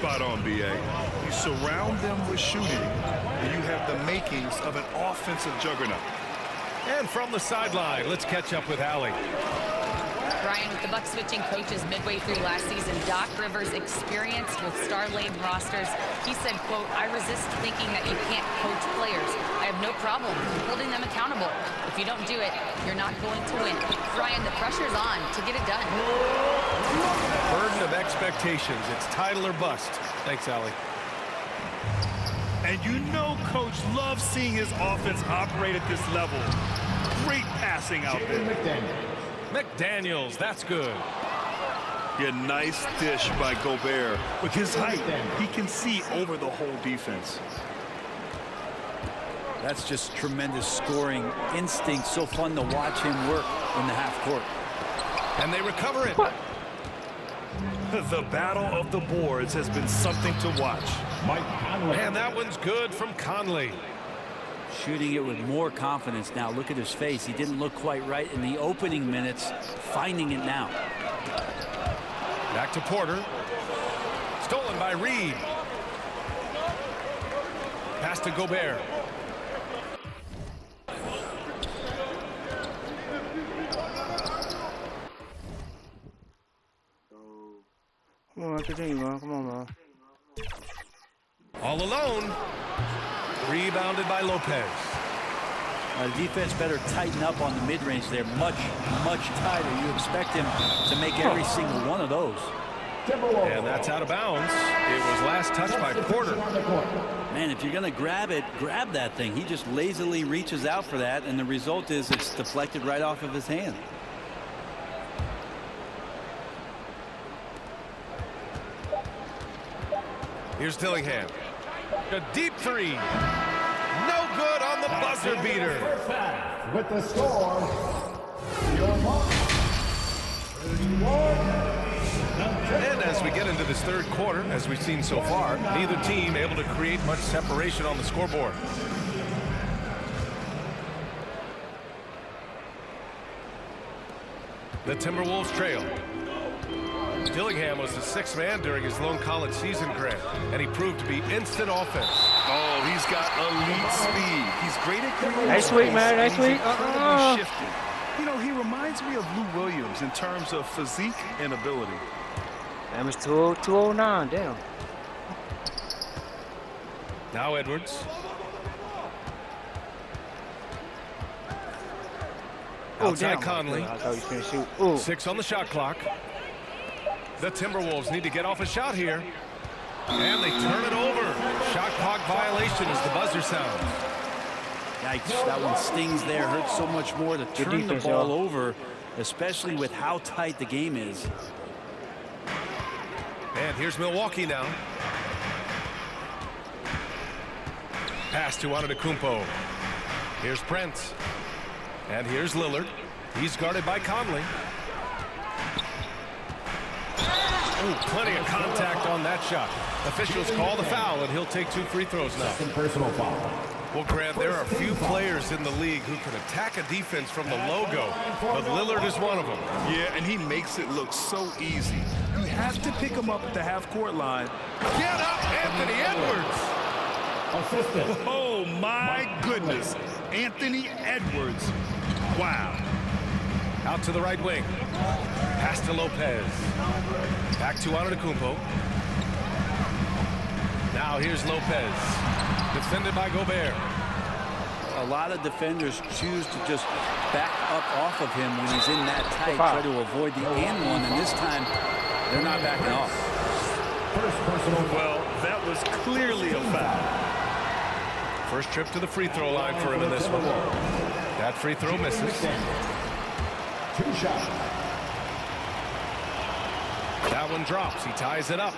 spot on, B.A. You surround them with shooting, and you have the makings of an offensive juggernaut. And from the sideline, let's catch up with Allie. Brian, with the Bucs switching coaches midway through last season, Doc Rivers experienced with star-laden rosters. He said, quote, "I resist thinking that you can't coach players. I have no problem holding them accountable. If you don't do it, you're not going to win." Brian, the pressure's on to get it done. Burden of expectations. It's title or bust. Thanks, Allie. And you know Coach loves seeing his offense operate at this level. Great passing out there. McDaniels, that's good. Yeah, nice dish by Gobert. With his height, he can see over the whole defense. That's just tremendous scoring instinct. So fun to watch him work in the half court. And they recover it. The battle of the boards has been something to watch. And that one's good from Conley. Shooting it with more confidence now. Look at his face. He didn't look quite right in the opening minutes. Finding it now. Back to Porter. Stolen by Reed. Pass to Gobert. Come on, continue, man. Come on, man. All alone. Rebounded by Lopez. Defense better tighten up on the mid-range there. Much tighter. You expect him to make every single one of those. And that's out of bounds. It was last touched by Porter. Man, if you're going to grab it, grab that thing. He just lazily reaches out for that, and the result is it's deflected right off of his hand. Here's Dillingham. A deep three. No good on the buzzer beater. With the score, your mark, 31. And as we get into this third quarter, as we've seen so far, neither team able to create much separation on the scoreboard. The Timberwolves trail. Dillingham was the sixth man during his lone college season, Grant, and he proved to be instant offense. Oh, he's got elite speed. He's great at creating Nice sweet, man. Nice space, and sweet. he's incredibly shifty. You know, he reminds me of Lou Williams in terms of physique and ability. Damn, it's 209. Damn. Now Edwards. Outside Conley. I thought he was going to shoot. Ooh. 6 on the shot clock. The Timberwolves need to get off a shot here. And they turn it over. Shot clock violation as the buzzer sounds. Yikes, that one stings there. Hurts so much more to turn the ball over, especially with how tight the game is. And here's Milwaukee now. Pass to Antetokounmpo. Here's Prince. And here's Lillard. He's guarded by Conley. Ooh, plenty of contact on that shot. Officials call the foul, and he'll take 2 free throws now. Personal foul. Well, Grant, there are few players in the league who can attack a defense from the logo, but Lillard is one of them. Yeah, and he makes it look so easy. You have to pick him up at the half-court line. Get up, Anthony Edwards! Assistant. Oh, my goodness. Anthony Edwards. Wow. Out to the right wing. Pass to Lopez. Back to Antetokounmpo. Now here's Lopez. Defended by Gobert. A lot of defenders choose to just back up off of him when he's in that tight, try to avoid the and one, and this time they're not backing off. First personal foul. Well, that was clearly a foul. First trip to the free throw line for him in this one. That free throw misses. 2 shots. That one drops. He ties it up.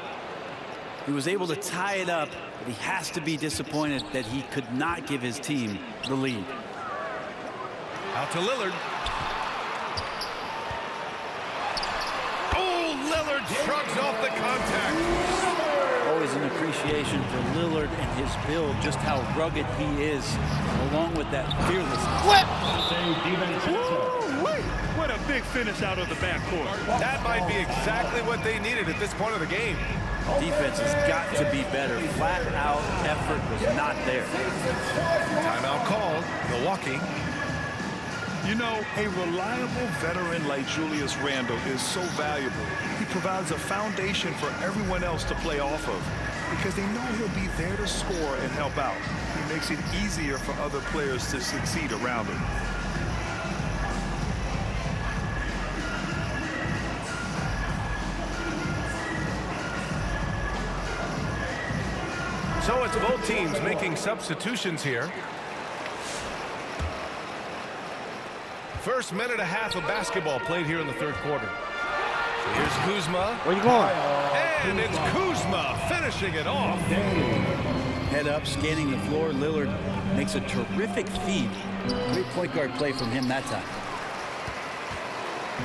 He was able to tie it up, but he has to be disappointed that he could not give his team the lead. Out to Lillard. Oh, Lillard shrugs off the contact. Always an appreciation for Lillard and his build, just how rugged he is, along with that fearlessness. What a big finish out of the backcourt. That might be exactly what they needed at this point of the game. Defense has got to be better. Flat out effort was not there. Timeout called. Milwaukee. You know, a reliable veteran like Julius Randle is so valuable. He provides a foundation for everyone else to play off of because they know he'll be there to score and help out. He makes it easier for other players to succeed around him. So it's both teams making substitutions here. First minute and a half of basketball played here in the third quarter. So here's Kuzma. Where you going? And it's Kuzma finishing it off. Head up, scanning the floor. Lillard makes a terrific feed. Great point guard play from him that time.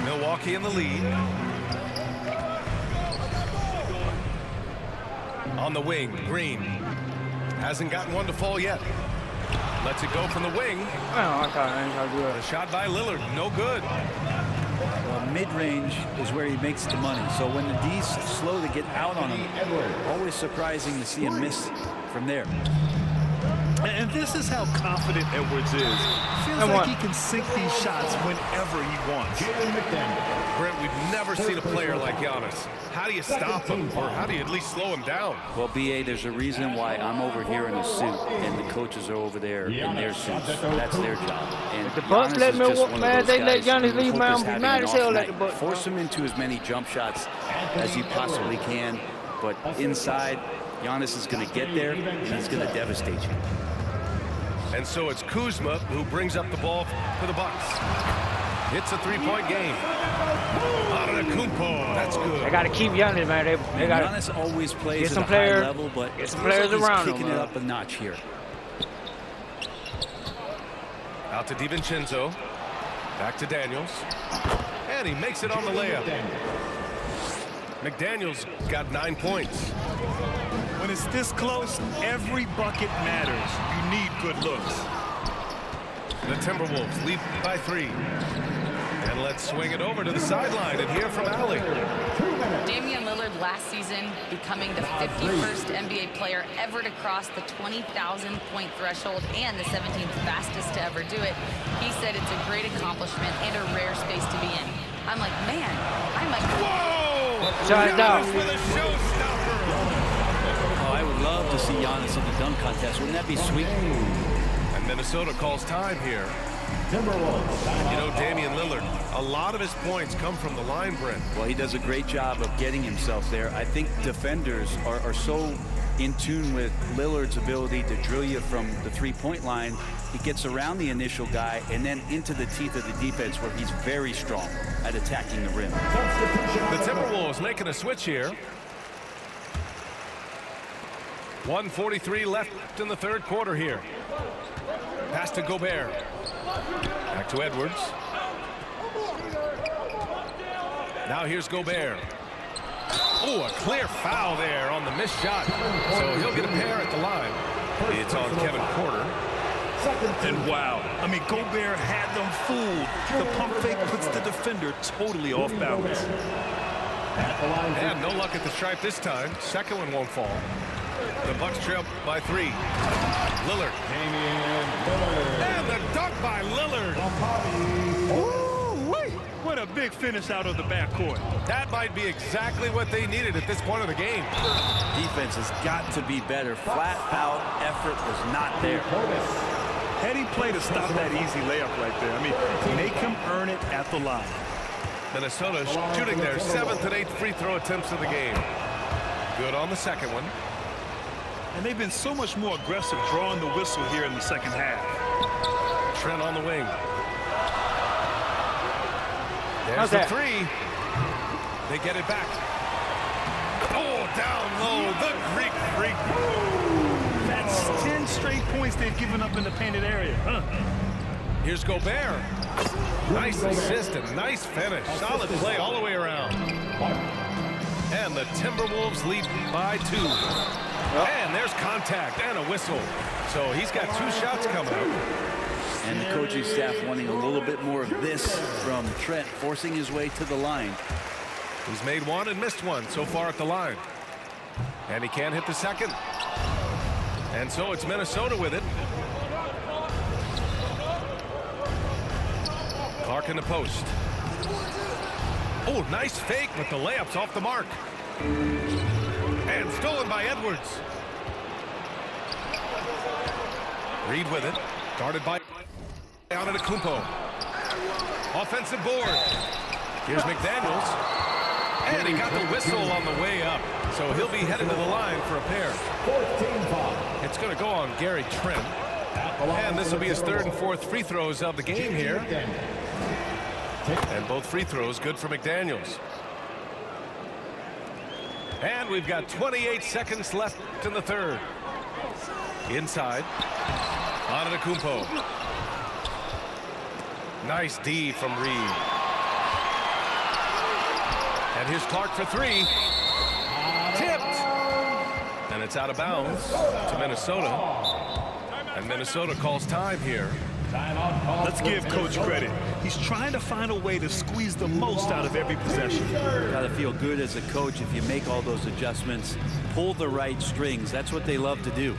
Milwaukee in the lead. On the wing, Green. Hasn't gotten one to fall yet. Lets it go from the wing. Oh, I ain't trying to do A it. shot by Lillard, no good. Well, mid-range is where he makes the money. So when the D's slow to get out on him, always surprising to see him miss from there. And this is how confident Edwards is. Feels Come like on. he can sink these shots whenever he wants. Brent, we've never seen a player like Giannis. How do you stop him, or how do you at least slow him down? Well, B.A., there's a reason why I'm over here in a suit and the coaches are over there in their suits. That's their job. And The Bucks Giannis let is me just walk, one of man. those They let guys Giannis who leave, hope man. is I'm be having mad an as off hell like night. the Bucks. Force him into as many jump shots as you possibly can. But inside, Giannis is going to get there, and he's going to devastate you. And so it's Kuzma who brings up the ball for the Bucks. It's a three-point game. Antetokounmpo, that's They good. got to keep Giannis, man. They got Giannis always plays get at some a players- high level, but get it some feels players like he's around him, kicking it man. up a notch here. Out to DiVincenzo. Back to Daniels. And he makes it on the layup. McDaniels got 9 points. When it's this close, every bucket matters. You need good looks. The Timberwolves lead by 3. And let's swing it over to the sideline and hear from Allie. Damian Lillard last season becoming the 51st NBA player ever to cross the 20,000-point threshold and the 17th fastest to ever do it. He said it's a great accomplishment and a rare space to be in. I'm like, man, I might. Whoa! Shut it down. Giannis with a showstopper. Oh, I would love to see Giannis in the dunk contest. Wouldn't that be sweet? And Minnesota calls time here. You know, Damian Lillard, a lot of his points come from the line, Brent. Well, he does a great job of getting himself there. I think defenders are so in tune with Lillard's ability to drill you from the three-point line. He gets around the initial guy and then into the teeth of the defense where he's very strong at attacking the rim. The Timberwolves making a switch here. 1:43 left in the third quarter here. Pass to Gobert. Back to Edwards. Now here's Gobert. Oh, a clear foul there on the missed shot. So he'll get a pair at the line. It's on Kevin Porter. And wow, I mean, Gobert had them fooled. The pump fake puts the defender totally off balance. And no luck at the stripe this time. Second one won't fall. The Bucks trail by 3. Lillard. And the dunk by Lillard. Ooh-wee. What a big finish out of the backcourt. That might be exactly what they needed at this point of the game. Defense has got to be better. Flat out effort was not there. Heady play to stop that easy layup right there. I mean, make him earn it at the line. Minnesota shooting their 7th and 8th free throw attempts of the game. Good on the second one. And they've been so much more aggressive drawing the whistle here in the second half. Trent on the wing. There's How's the that? 3. They get it back. Oh, down low, the Greek freak. That's 10 straight points they've given up in the painted area. Huh? Here's Gobert. Nice assist and nice finish. Solid play all the way around. And the Timberwolves lead by 2. And there's contact and a whistle. So he's got 2 shots coming up. And the coaching staff wanting a little bit more of this from Trent, forcing his way to the line. He's made 1 and missed 1 so far at the line. And he can't hit the second. And so it's Minnesota with it. Clark in the post. Oh, nice fake, but the layup's off the mark. And stolen by Edwards. Reed with it. Guarded by Antetokounmpo. Offensive board. Here's McDaniels. And he got the whistle on the way up. So he'll be headed to the line for a pair. 14 foul. It's going to go on Gary Trent. And this will be his third and fourth free throws of the game here. And both free throws good for McDaniels. And we've got 28 seconds left in the third. Inside. Antetokounmpo. Nice D from Reed. And here's Clark for three. Tipped. And it's out of bounds to Minnesota. And Minnesota calls time here. Let's give Coach credit. He's trying to find a way to squeeze the most out of every possession. Got to feel good as a coach if you make all those adjustments, pull the right strings. That's what they love to do.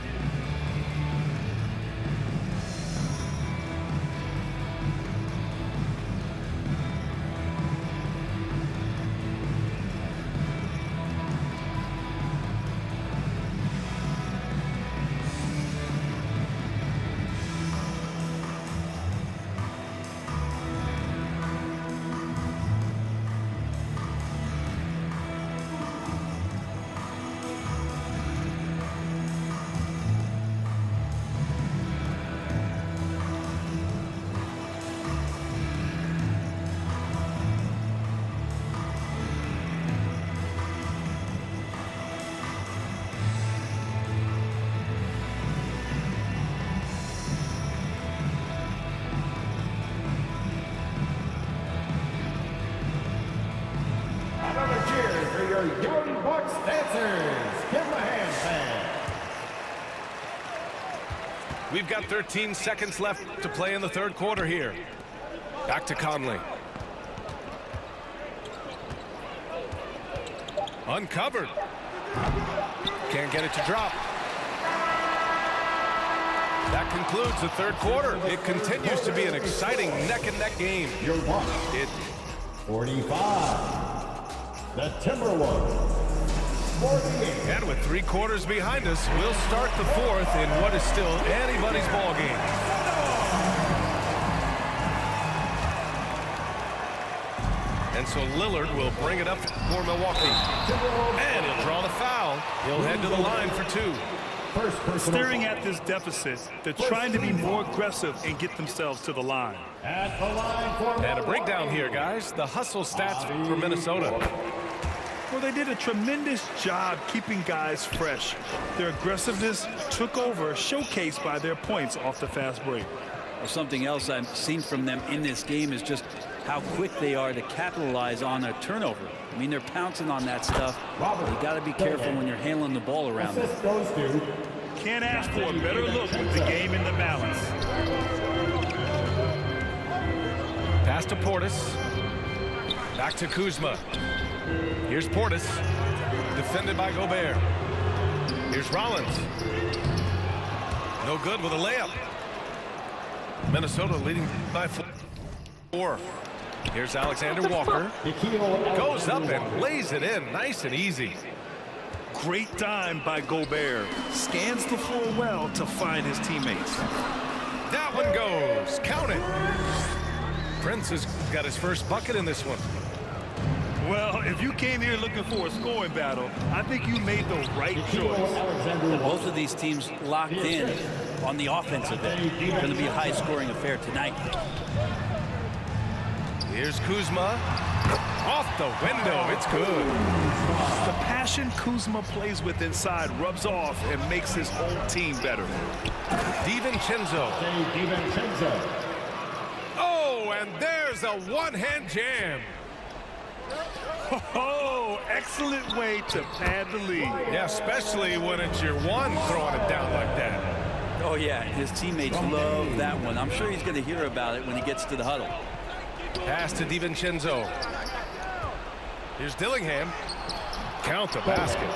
Another cheer for your Young Bucks dancers. Give them a hand, fans. We've got 13 seconds left to play in the third quarter here. Back to Conley. Uncovered. Can't get it to drop. That concludes the third quarter. It continues to be an exciting neck-and-neck game. Your Bucks. 45. The Timberwolves. 48. And with 3 quarters behind us, we'll start the fourth in what is still anybody's ball game. And so Lillard will bring it up for Milwaukee. And he'll draw the foul. He'll head to the line for 2. First personal Staring at this deficit, they're trying to be more aggressive and get themselves to the line. at the line for And a breakdown here, guys. The hustle stats for Minnesota. Well, they did a tremendous job keeping guys fresh. Their aggressiveness took over, showcased by their points off the fast break. Well, something else I've seen from them in this game is just how quick they are to capitalize on a turnover. I mean, they're pouncing on that stuff. You got to be careful when you're handling the ball around them. assist goes to Can't ask for a better look with the game in the balance. Pass to Portis. Back to Kuzma. Here's Portis. Defended by Gobert. Here's Rollins. No good with a layup. Minnesota leading by 4. Here's Alexander Walker. Goes up and lays it in nice and easy. Great dime by Gobert. Scans the floor well to find his teammates. That one goes. Count it. Prince has got his first bucket in this one. Well, if you came here looking for a scoring battle, I think you made the right choice. Both of these teams locked in on the offensive end. It's going to be a high-scoring affair tonight. Here's Kuzma. Off the window. It's good. The passion Kuzma plays with inside rubs off and makes his whole team better. DiVincenzo. Oh, and there's a one-hand jam. Oh, excellent way to pad the lead. Yeah, especially when it's your one throwing it down like that. Oh, yeah, his teammates love that one. I'm sure he's going to hear about it when he gets to the huddle. Pass to DiVincenzo. Here's Dillingham. Count the basket.